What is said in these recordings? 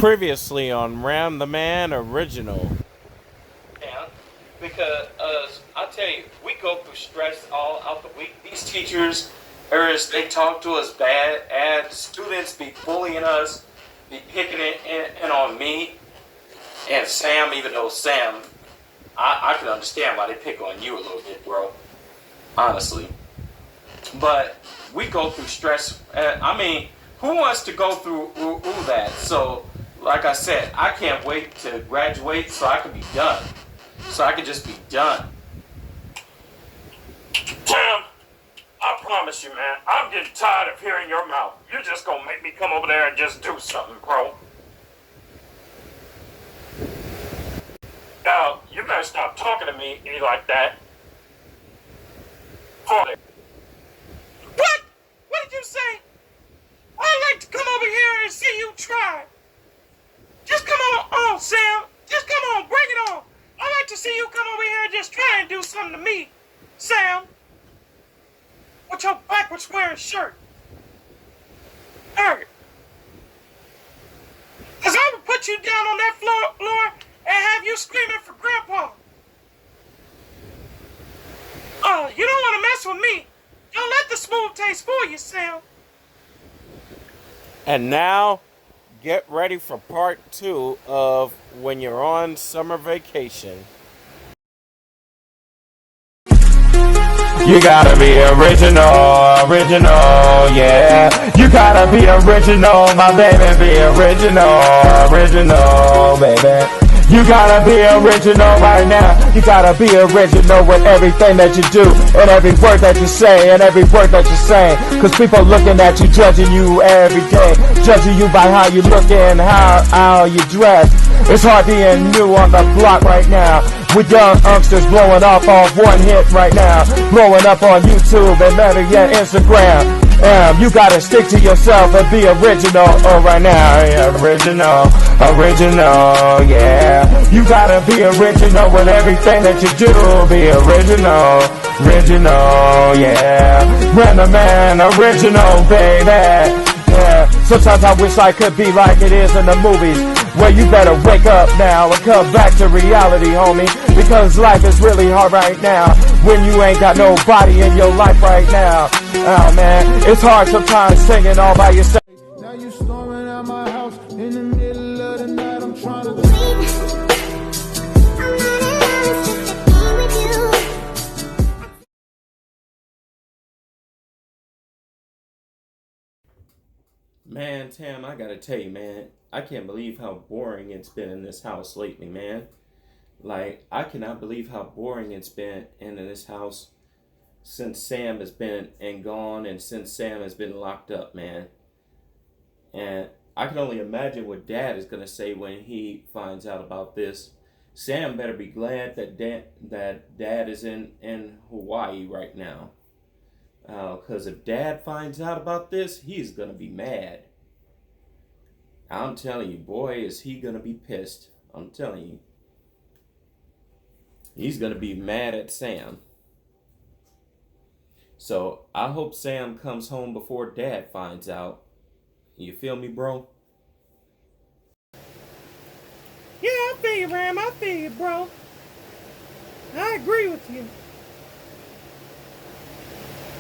Previously on Ram the Man Original. Yeah, because I tell you, we go through stress all out the week. These teachers, they talk to us bad, and students be bullying us, be picking it in on me and Sam. Even though Sam, I can understand why they pick on you a little bit, bro. Honestly, but we go through stress. I mean, who wants to go through that? So, like I said, I can't wait to graduate so I can be done. So I can just be done. Sam, I promise you, man, I'm getting tired of hearing your mouth. You're just gonna make me come over there and just do something, bro. Now, you better stop talking to me like that. Hold it. What? What did you say? I'd like to come over here and see you try. Just come on, Sam. Just come on, bring it on. I'd like to see you come over here and just try and do something to me, Sam. With your backwards wearing shirt. Alright. Cause I would put you down on that floor and have you screaming for Grandpa. You don't want to mess with me. Don't let the smooth taste fool you, Sam. And now, get ready for part 2 of When You're on Summer Vacation. You gotta be original, yeah. You gotta be original, my baby, be original, baby. You gotta be original right now. You gotta be original with everything that you do, and every word that you say, and every word that you're saying. Cause people looking at you, judging you every day, judging you by how you look and how you dress. It's hard being new on the block right now, with young youngsters blowing off on one hit right now, blowing up on YouTube and better yet Instagram. You gotta stick to yourself and be original right now. Yeah, original, yeah. You gotta be original with everything that you do. Be original, yeah. Ram the Man original, baby. Yeah. Sometimes I wish I could be like it is in the movies, where you better wake up now and come back to reality, homie. Because life is really hard right now when you ain't got nobody in your life right now. Oh man, it's hard sometimes singing all by yourself. Now you storming out my house in the middle of the night. I'm trying to Man, Tam, I gotta tell you, man, I can't believe how boring it's been in this house lately, man. Like, I cannot believe how boring it's been in this house since Sam has been and gone, and since Sam has been locked up, man. And I can only imagine what Dad is gonna say when he finds out about this. Sam better be glad that Dad is in Hawaii right now. Because if Dad finds out about this, he's gonna be mad. I'm telling you, boy, is he gonna be pissed. I'm telling you. He's gonna be mad at Sam. So I hope Sam comes home before Dad finds out. You feel me, bro? Yeah, I feel you, Ram. I feel you, bro. I agree with you.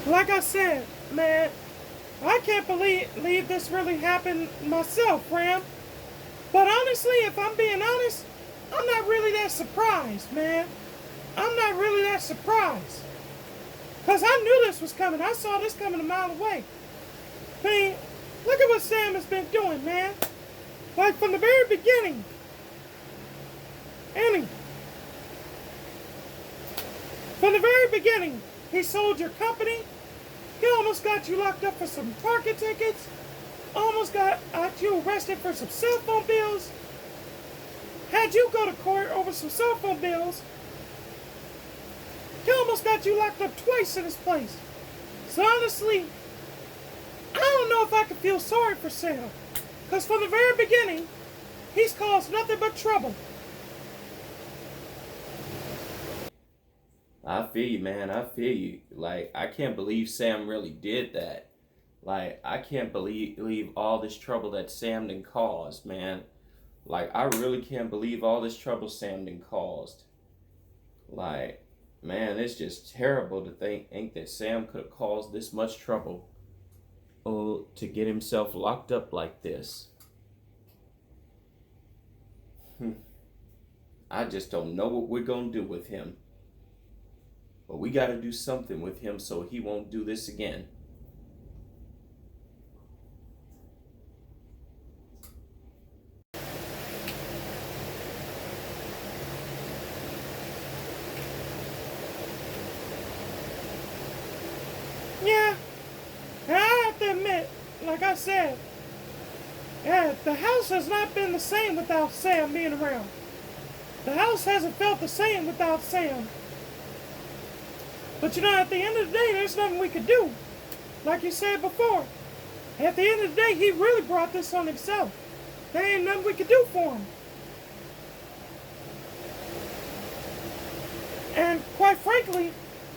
Like I said, man, I can't believe this really happened myself, Ram. But honestly, if I'm being honest, I'm not really that surprised, man. I'm not really that surprised. Because I knew this was coming. I saw this coming a mile away. I mean, look at what Sam has been doing, man. Like from the very beginning. From the very beginning, he sold your company. He almost got you locked up for some parking tickets. Almost got you arrested for some cell phone bills. Had you go to court over some cell phone bills. He almost got you locked up twice in this place. So honestly, I don't know if I can feel sorry for Sam. Because from the very beginning, he's caused nothing but trouble. I feel you, man. I feel you. Like, I can't believe Sam really did that. Like, I can't believe all this trouble that Sam done caused, man. Like, I really can't believe all this trouble Sam done caused. Like, man, it's just terrible to think that Sam could have caused this much trouble, to get himself locked up like this. I just don't know what we're gonna do with him. But we gotta do something with him so he won't do this again. Yeah, and I have to admit, like I said, yeah, the house has not been the same without Sam being around. The house hasn't felt the same without Sam. But you know, at the end of the day, there's nothing we could do. Like you said before, at the end of the day, he really brought this on himself. There ain't nothing we could do for him. And quite frankly,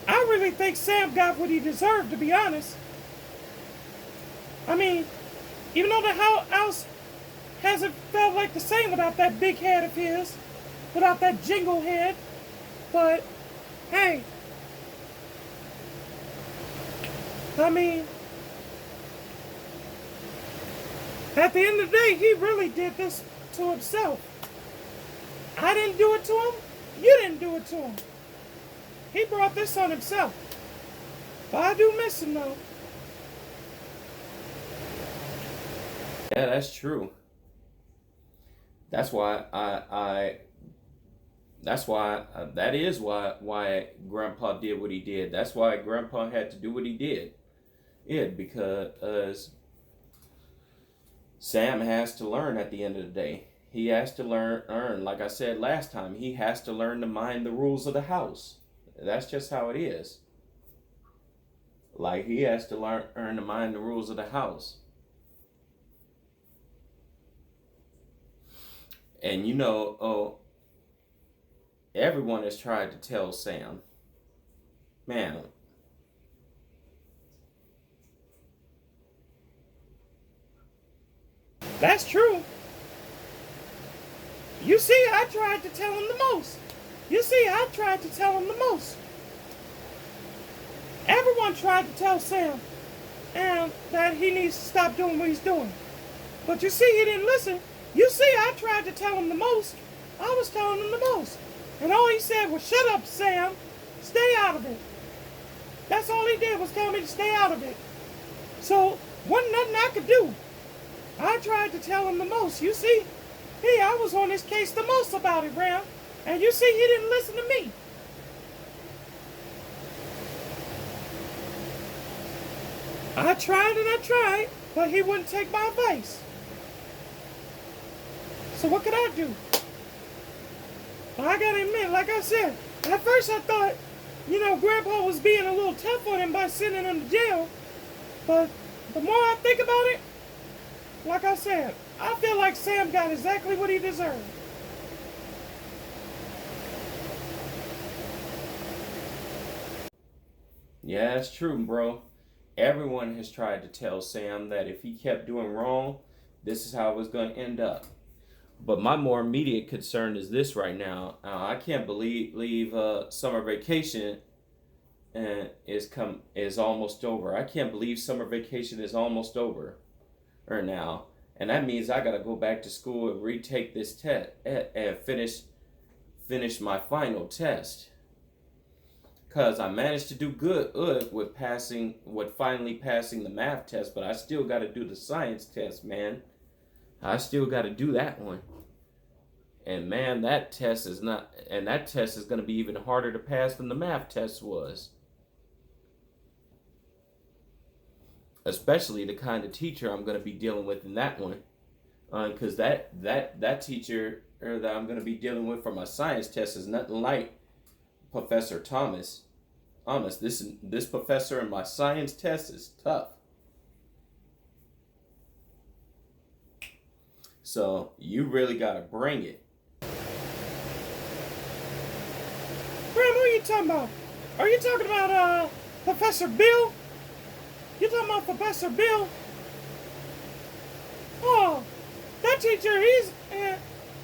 I really think Sam got what he deserved, to be honest. I mean, even though the house hasn't felt like the same without that big head of his, without that jingle head, but hey, I mean, at the end of the day, he really did this to himself. I didn't do it to him. You didn't do it to him. He brought this on himself. But I do miss him, though. Yeah, that's true. That's why that is why Grandpa did what he did. That's why Grandpa had to do what he did. Because Sam has to learn at the end of the day. He has to learn, like I said last time, he has to learn to mind the rules of the house. That's just how it is. Like, he has to learn to mind the rules of the house. And you know, everyone has tried to tell Sam, man, that's true. You see, I tried to tell him the most. You see, I tried to tell him the most. Everyone tried to tell Sam that he needs to stop doing what he's doing. But you see, he didn't listen. You see, I tried to tell him the most. I was telling him the most. And all he said was, shut up, Sam. Stay out of it. That's all he did, was tell me to stay out of it. So, wasn't nothing I could do. I tried to tell him the most. You see, I was on his case the most about it, Ram. And you see, he didn't listen to me. I tried, but he wouldn't take my advice. So what could I do? I gotta admit, like I said, at first I thought, Grandpa was being a little tough on him by sending him to jail. But the more I think about it, like I said, I feel like Sam got exactly what he deserved. yeah, that's true, bro. Everyone has tried to tell Sam that if he kept doing wrong, this is how it was going to end up. But my more immediate concern is this right now. I can't believe summer vacation is almost over. I can't believe summer vacation is almost over now. And that means I got to go back to school and retake this test and finish my final test. Because I managed to do good with finally passing the math test, but I still got to do the science test, man. I still got to do that one. And man, that test is going to be even harder to pass than the math test was. Especially the kind of teacher I'm going to be dealing with in that one. Because that teacher that I'm going to be dealing with for my science test is nothing like Professor Thomas. Honest, this professor in my science test is tough. So you really gotta bring it. Graham, who are you talking about? Are you talking about Professor Bill? You talking about Professor Bill? Oh, that teacher,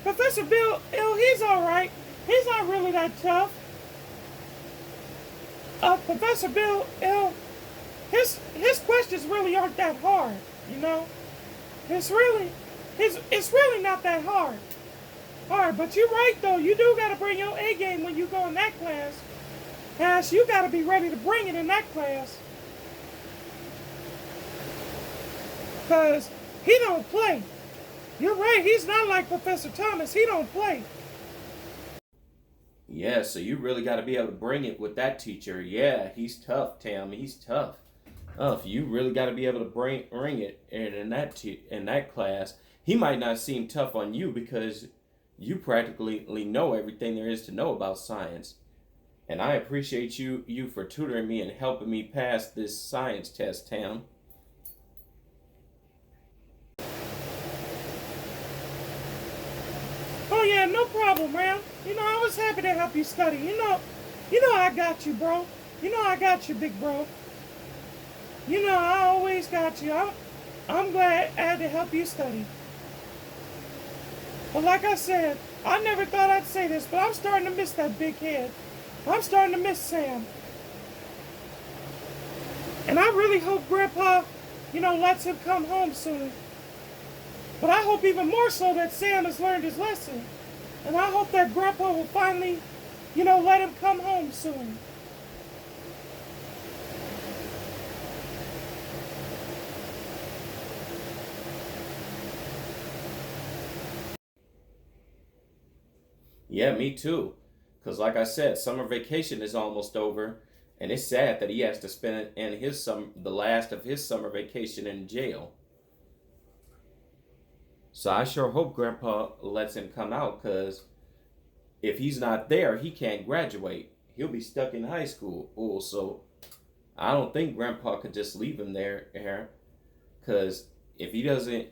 Professor Bill, he's all right. He's not really that tough. Professor Bill, his questions really aren't that hard, you know. It's really not that hard. But you're right though. You do gotta bring your A game when you go in that class. Ash, you gotta be ready to bring it in that class. Cause he don't play. You're right. He's not like Professor Thomas. He don't play. Yeah, so you really got to be able to bring it with that teacher. Yeah, he's tough, Tam. He's tough. You really got to be able to bring it, and in that class, he might not seem tough on you because you practically know everything there is to know about science. And I appreciate you for tutoring me and helping me pass this science test, Tam. Oh yeah, no problem, Ram. You know, I was happy to help you study. You know I got you, bro. You know I got you, big bro. You know I always got you. I'm glad I had to help you study. But like I said, I never thought I'd say this, but I'm starting to miss that big head. I'm starting to miss Sam. And I really hope Grandpa, lets him come home soon. But I hope even more so that Sam has learned his lesson. And I hope that Grandpa will finally, let him come home soon. Yeah, me too. Because like I said, summer vacation is almost over. And it's sad that he has to spend the last of his summer vacation in jail. So I sure hope Grandpa lets him come out, because if he's not there, he can't graduate. He'll be stuck in high school. Oh, so I don't think Grandpa could just leave him there, because if he doesn't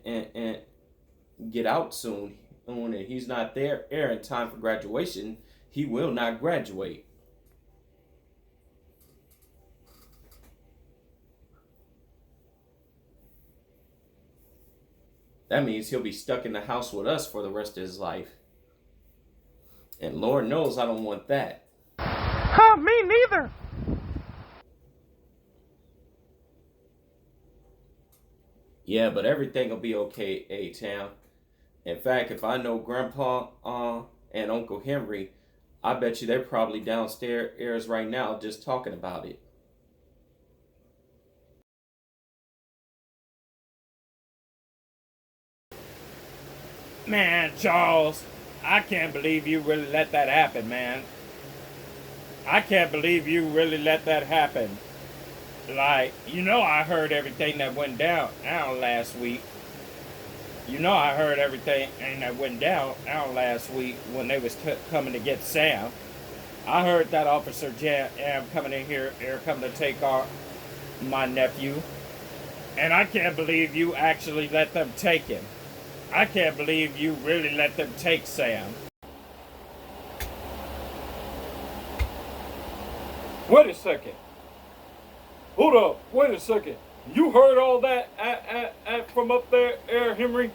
get out soon, and he's not there in time for graduation, he will not graduate. That means he'll be stuck in the house with us for the rest of his life. And Lord knows I don't want that. Me neither. Yeah, but everything will be okay, A-Town. In fact, if I know Grandpa and Uncle Henry, I bet you they're probably downstairs right now just talking about it. Man, Charles, I can't believe you really let that happen, man. I can't believe you really let that happen. Like, I heard everything that went down last week. I heard everything that went down last week when they was coming to get Sam. I heard that Officer Jam coming in here, coming to take my nephew. And I can't believe you actually let them take him. I can't believe you really let them take Sam. Wait a second. Hold up. Wait a second. You heard all that from up there, Henry?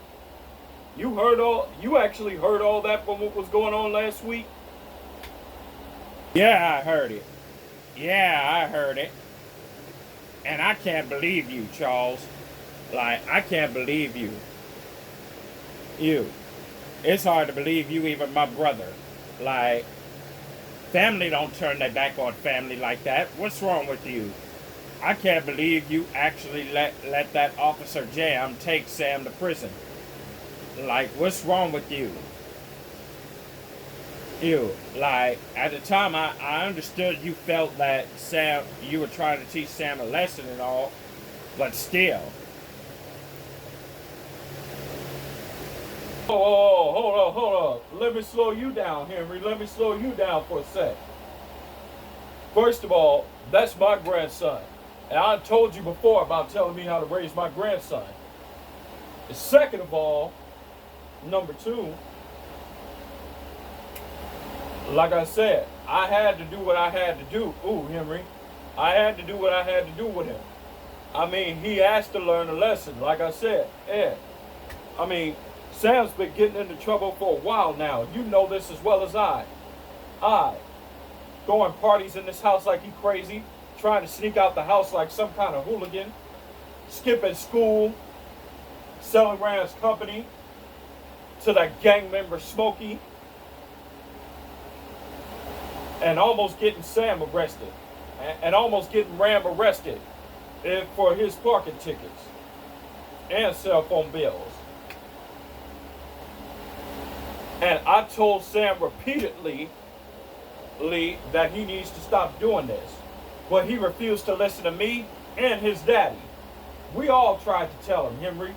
You actually heard all that from what was going on last week? Yeah, I heard it. And I can't believe you, Charles. Like, I can't believe you. It's hard to believe you, even my brother. Like, family don't turn their back on family like that. What's wrong with you? I can't believe you actually let that Officer Jam take Sam to prison. Like, what's wrong with you? Like, at the time, I understood you felt that you were trying to teach Sam a lesson and all, but still. Oh, hold up. Let me slow you down, Henry. Let me slow you down for a sec. First of all, that's my grandson. And I told you before about telling me how to raise my grandson. And second of all, number two, like I said, I had to do what I had to do. Ooh, Henry. I had to do what I had to do with him. I mean, he has to learn a lesson, like I said. Yeah. I mean, Sam's been getting into trouble for a while now. You know this as well as I. Throwing parties in this house like he crazy, trying to sneak out the house like some kind of hooligan, skipping school, selling Rand's company to that gang member Smokey, and almost getting Sam arrested, and almost getting Ram arrested for his parking tickets and cell phone bills. And I told Sam repeatedly that he needs to stop doing this, but he refused to listen to me and his daddy. We all tried to tell him, Henry.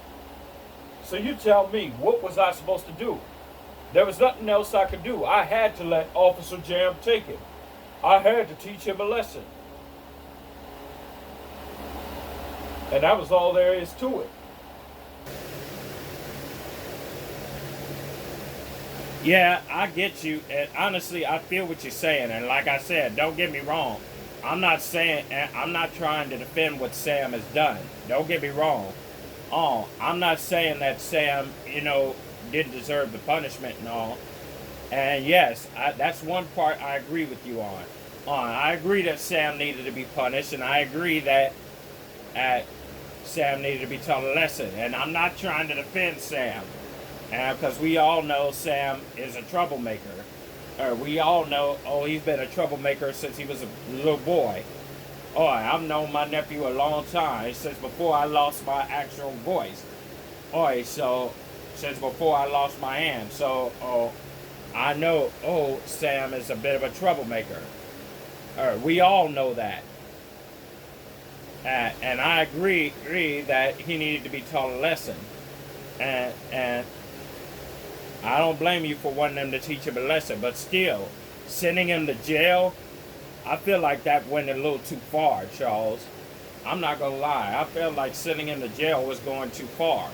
So you tell me, what was I supposed to do? There was nothing else I could do. I had to let Officer Jam take him. I had to teach him a lesson. And that was all there is to it. Yeah, I get you. And honestly, I feel what you're saying. And like I said, don't get me wrong. I'm not trying to defend what Sam has done. Don't get me wrong. I'm not saying that Sam, didn't deserve the punishment and all. And yes, that's one part I agree with you on. I agree that Sam needed to be punished, and I agree that Sam needed to be taught a lesson. And I'm not trying to defend Sam, because we all know Sam is a troublemaker. We all know, he's been a troublemaker since he was a little boy. I've known my nephew a long time, since before I lost my actual voice. So since before I lost my hand. So, I know, Sam is a bit of a troublemaker. We all know that. And I agree that he needed to be taught a lesson. And I don't blame you for wanting them to teach him a lesson, but still, sending him to jail, I feel like that went a little too far, Charles. I'm not going to lie. I felt like sending him to jail was going too far.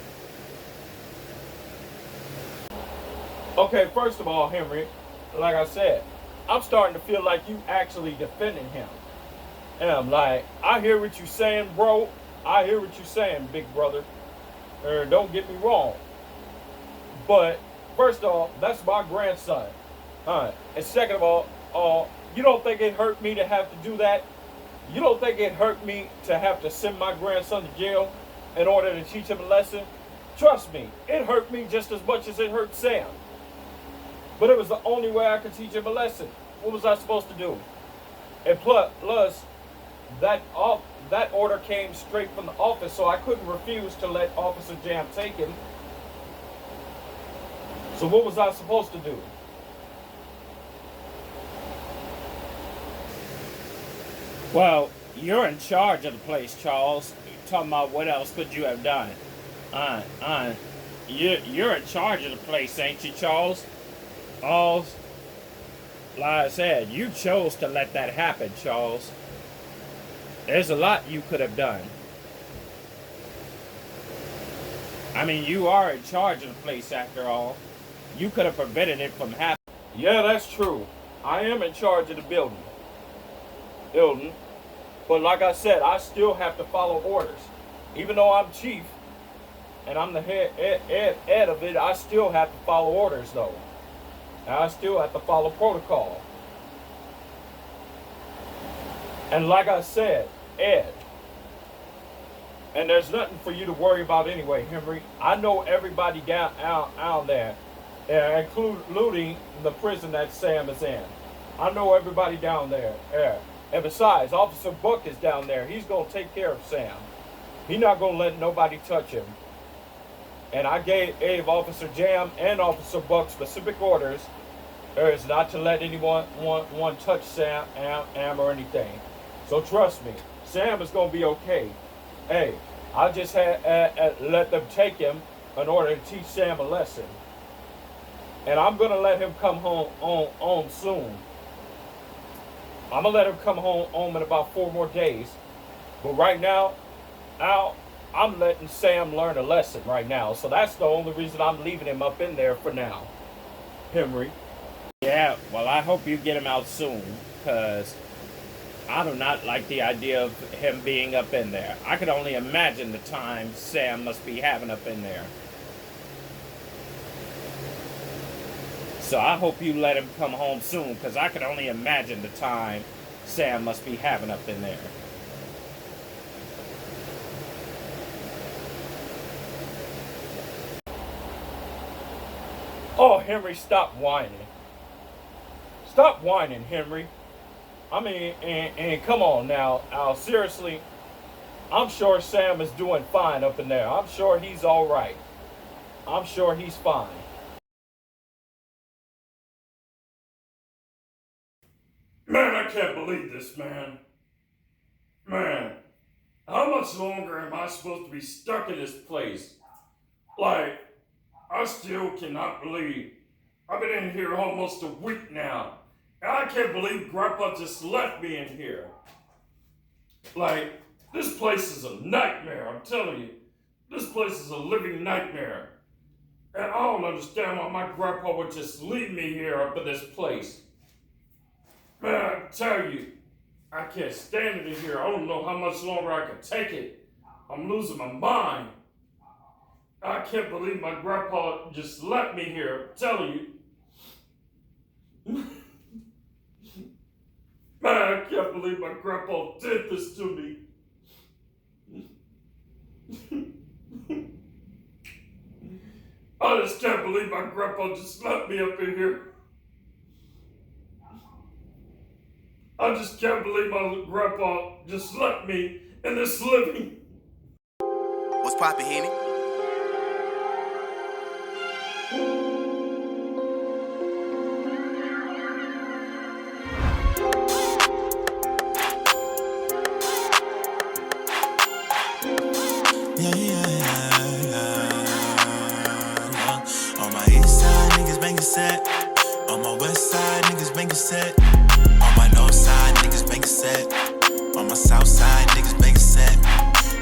Okay, first of all, Henry, like I said, I'm starting to feel like you actually defending him. And I'm like, I hear what you're saying, bro. I hear what you're saying, big brother. Don't get me wrong. But first off, that's my grandson. And second of all, you don't think it hurt me to have to do that? You don't think it hurt me to have to send my grandson to jail in order to teach him a lesson? Trust me, it hurt me just as much as it hurt Sam. But it was the only way I could teach him a lesson. What was I supposed to do? And plus that order came straight from the office, so I couldn't refuse to let Officer Jam take him. So what was I supposed to do? Well, you're in charge of the place, Charles. You're talking about what else could you have done? You're in charge of the place, ain't you, Charles? Like I said, you chose to let that happen, Charles. There's a lot you could have done. I mean, you are in charge of the place after all. You could have prevented it from happening. Yeah, that's true. I am in charge of the building. But like I said, I still have to follow orders. Even though I'm chief and I'm the head of it, I still have to follow orders though. And I still have to follow protocol. And like I said, Ed, and there's nothing for you to worry about anyway, Henry. I know everybody down there, including the prison that Sam is in. I know everybody down there. And besides, Officer Buck is down there. He's going to take care of Sam. He's not going to let nobody touch him. And I gave Officer Jam and Officer Buck specific orders is not to let anyone touch Sam or anything. So trust me, Sam is going to be okay. Hey, I just let them take him in order to teach Sam a lesson. And I'm going to let him come home soon. I'm going to let him come home in about 4 more days. But right now, I'm letting Sam learn a lesson right now. So that's the only reason I'm leaving him up in there for now. Henry. Yeah, well, I hope you get him out soon. Because I do not like the idea of him being up in there. I could only imagine the time Sam must be having up in there. So I hope you let him come home soon, because I can only imagine the time Sam must be having up in there. Oh, Henry, stop whining. Stop whining, Henry. I mean, and come on now, Al, seriously, I'm sure Sam is doing fine up in there. I'm sure he's all right. I'm sure he's fine. Man, I can't believe this, man. Man, how much longer am I supposed to be stuck in this place? Like, I still cannot believe I've been in here almost a week now. And I can't believe Grandpa just left me in here. Like, this place is a nightmare, I'm telling you. This place is a living nightmare. And I don't understand why my grandpa would just leave me here up in this place. Man, I tell you, I can't stand it in here. I don't know how much longer I can take it. I'm losing my mind. I can't believe my grandpa just left me here. I'm telling you. Man, I can't believe my grandpa did this to me. I just can't believe my grandpa just left me up in here. I just can't believe my grandpa just left me in this living. What's poppin', Henny? On my east side, niggas bangin' set. On my west side, niggas bangin' set. On my north side, niggas bangin' set. On my south side, niggas bangin' set.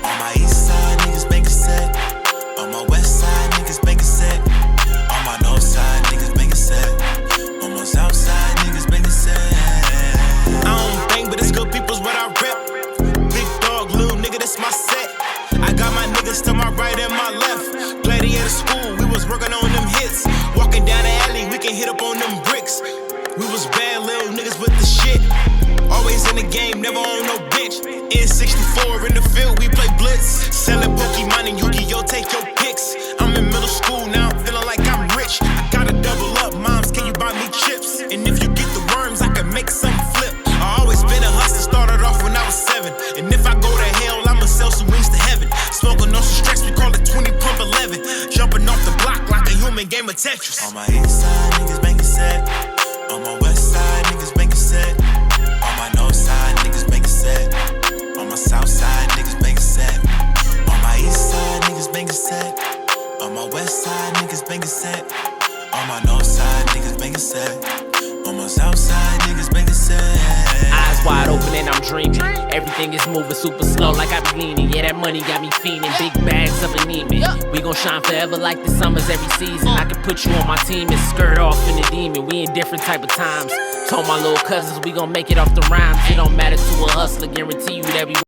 On my east side, niggas bangin' set. On my west side, niggas bangin' set. On my north side, niggas bangin' set. On my south side, niggas bangin' set. I don't bang, but it's good people's what I rep. Big dog, little nigga, that's my set. I got my niggas to my right and my left. Gladiator school, we was working on them hits. Walking down the alley, we can hit up on them bricks. We was bad little niggas with the shit. Always in the game, never on no bench. N64 in the field, we play blitz. Selling Pokemon and Yu-Gi-Oh, take your picks. I'm in middle school now, I'm feeling like I'm rich. I gotta double up, moms, can you buy me chips? And if you get the worms, I can make some flip. I always been a hustler, started off when I was 7. And if I go to hell, I'ma sell some wings to heaven. Smoking on some stress, we call it 20 pump 11. Jumping off the block like a human game of Tetris. On my east side, niggas bangin' set. On my west side, niggas bangin' set. On my north side, niggas bangin' set. On my south side, niggas bangin' set. On my east side, niggas bangin' set. On my west side, niggas bangin' set. On my north side, niggas bangin' set. On my south side, niggas bangin' set. Eyes wide open and I'm dreaming. Everything is moving super slow like I be leaning. Yeah, that money got me fiending. Big bags of anemia. We gon' shine forever like the summers every season. I can put you on my team and skirt off in the demon. We in different type of times. Told my little cousins we gon' make it off the rhymes. It don't matter to a hustler, guarantee you that we